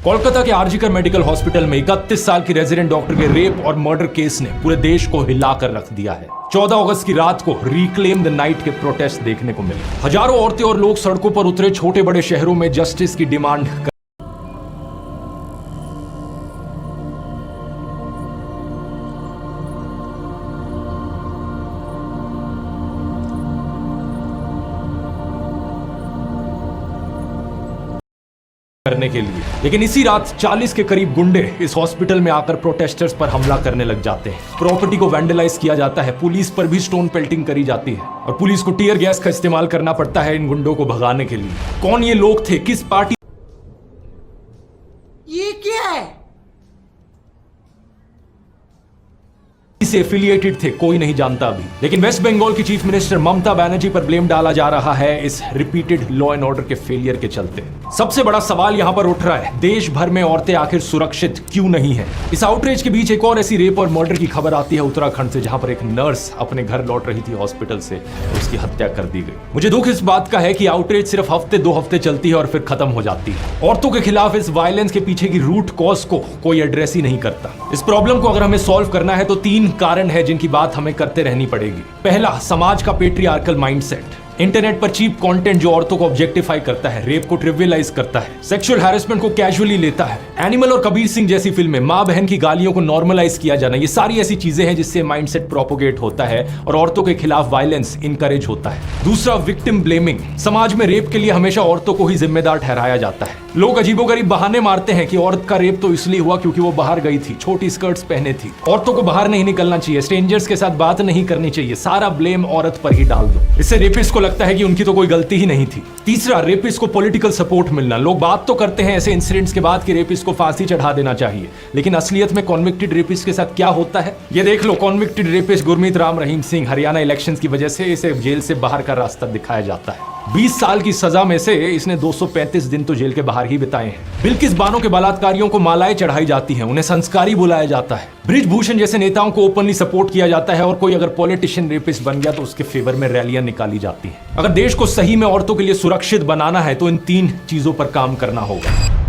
कोलकाता के RG Kar medical hospital में 31 साल की रेजिडेंट डॉक्टर के रेप और मर्डर केस ने पूरे देश को हिलाकर रख दिया है। 14 अगस्त की रात को रिक्लेम द नाइट के प्रोटेस्ट देखने को मिले। हजारों औरतें और लोग सड़कों पर उतरे, छोटे बड़े शहरों में जस्टिस की डिमांड करने के लिए। लेकिन इसी रात 40 के करीब गुंडे इस हॉस्पिटल में आकर प्रोटेस्टर्स पर हमला करने लग जाते हैं। प्रॉपर्टी को वैंडलाइज किया जाता है, पुलिस पर भी स्टोन पेल्टिंग करी जाती है और पुलिस को टीयर गैस का इस्तेमाल करना पड़ता है इन गुंडों को भगाने के लिए। कौन ये लोग थे, किस पार्टी ये क्या है से एफिलिएटेड थे, कोई नहीं जानता अभी। लेकिन वेस्ट बंगाल की चीफ मिनिस्टर ममता बनर्जी पर ब्लेम डाला जा रहा है इस रिपीटेड लॉ एंड ऑर्डर के फेलियर के चलते। सबसे बड़ा सवाल यहां पर उठ रहा है, देश भर में औरतें आखिर सुरक्षित क्यों नहीं है। इस आउटरीच के बीच एक और ऐसी रेप और मर्डर की खबर आती है उत्तराखंड से, जहां पर एक नर्स अपने घर लौट रही थी हॉस्पिटल से, उसकी हत्या कर दी गई। मुझे दुख इस बात का है कि आउटरीच सिर्फ हफ्ते 2 हफ्ते चलती है और फिर खत्म हो जाती है। औरतों के खिलाफ इस वायलेंस के पीछे की रूट कॉज को कोई एड्रेस ही नहीं करता। इस प्रॉब्लम को अगर हमें सॉल्व करना है तो 3 कारण है जिनकी बात हमें करते रहनी पड़ेगी। पहला, समाज का पेट्रियार्कल माइंडसेट। इंटरनेट पर चीप कंटेंट जो औरतों को ऑब्जेक्टिफाई करता है, रेप को ट्रिवियलाइज करता है, सेक्सुअल हैरेसमेंट को कैजुअली लेता है। एनिमल और कबीर सिंह जैसी फिल्में, मां बहन की गालियों को नॉर्मलाइज किया जाना, ये सारी ऐसी चीजें हैं जिससे माइंडसेट प्रोपोगेट होता है और औरतों के खिलाफ वायलेंस इनकरेज होता है। दूसरा, विक्टिम ब्लेमिंग। समाज में रेप के लिए हमेशा औरतों को ही जिम्मेदार ठहराया जाता है। लोग अजीबोगरीब बहाने मारते हैं कि औरत का रेप तो इसलिए हुआ क्योंकि वो बाहर गई थी, छोटी स्कर्ट्स पहने थी, औरतों को बाहर नहीं निकलना चाहिए, स्ट्रेंजर्स के साथ बात नहीं करनी चाहिए, सारा ब्लेम औरत पर ही डाल दो। इससे रेपिस्ट को लगता है कि उनकी तो कोई गलती ही नहीं थी। तीसरा, रेपिस्ट को पॉलिटिकल सपोर्ट मिलना। लोग बात तो करते हैं ऐसे इंसिडेंट्स के बाद कि रेपिस्ट को फांसी चढ़ा देना चाहिए, लेकिन असलियत में कॉन्विक्टेड रेपिस्ट के साथ क्या होता है ये देख लो। Convicted rapist Gurmeet Ram Rahim Singh, Haryana elections की वजह से इसे जेल से बाहर का रास्ता दिखाया जाता है। 20 साल की सजा में से इसने 235 दिन तो जेल के बाहर ही बिताए हैं। बिल्किस बानो के बलात्कारियों को मालाएं चढ़ाई जाती हैं, उन्हें संस्कारी बुलाया जाता है। बृजभूषण जैसे नेताओं को ओपनली सपोर्ट किया जाता है और कोई अगर पॉलिटिशियन रेपिस्ट बन गया तो उसके फेवर में रैलियां निकाली जाती हैं। अगर देश को सही में औरतों के लिए सुरक्षित बनाना है तो इन 3 चीजों पर काम करना होगा।